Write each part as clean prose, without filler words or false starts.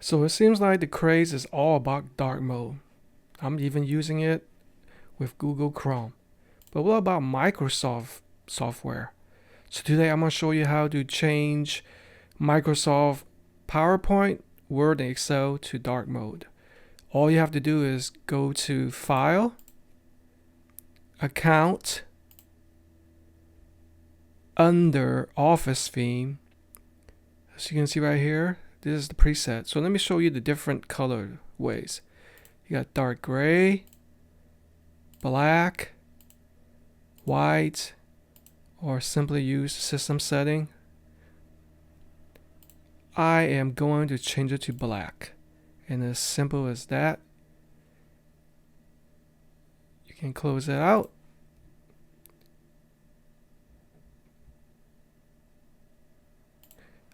So it seems like the craze is all about dark mode. I'm even using it with Google Chrome. But what about Microsoft software? So today I'm going to show you how to change Microsoft PowerPoint, Word, and Excel to dark mode. All you have to do is go to File, Account, under Office Theme. As you can see right here, this is the preset. So let me show you the different color ways. You got dark gray, black, white, or simply use system setting. I am going to change it to black. And as simple as that, you can close it out.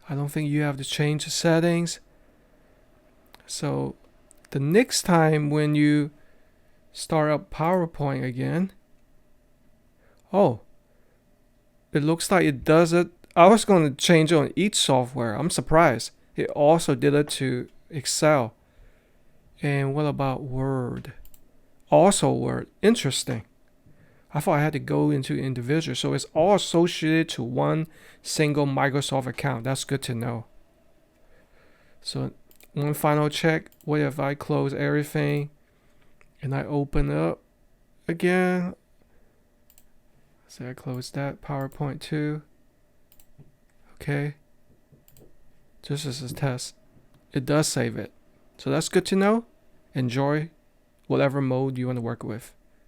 I don't think you have to change the settings. So the next time when you start up PowerPoint again, oh, it looks like it does it. I was going to change it on each software. I'm surprised. It also did it to Excel. And what about Word? Also Word. Interesting. I thought I had to go into individual. So it's all associated to one single Microsoft account. That's good to know. So one final check. What if I close everything and I open up again? So I close that PowerPoint too. Okay. Just as a test. It does save it. So that's good to know. Enjoy whatever mode you want to work with.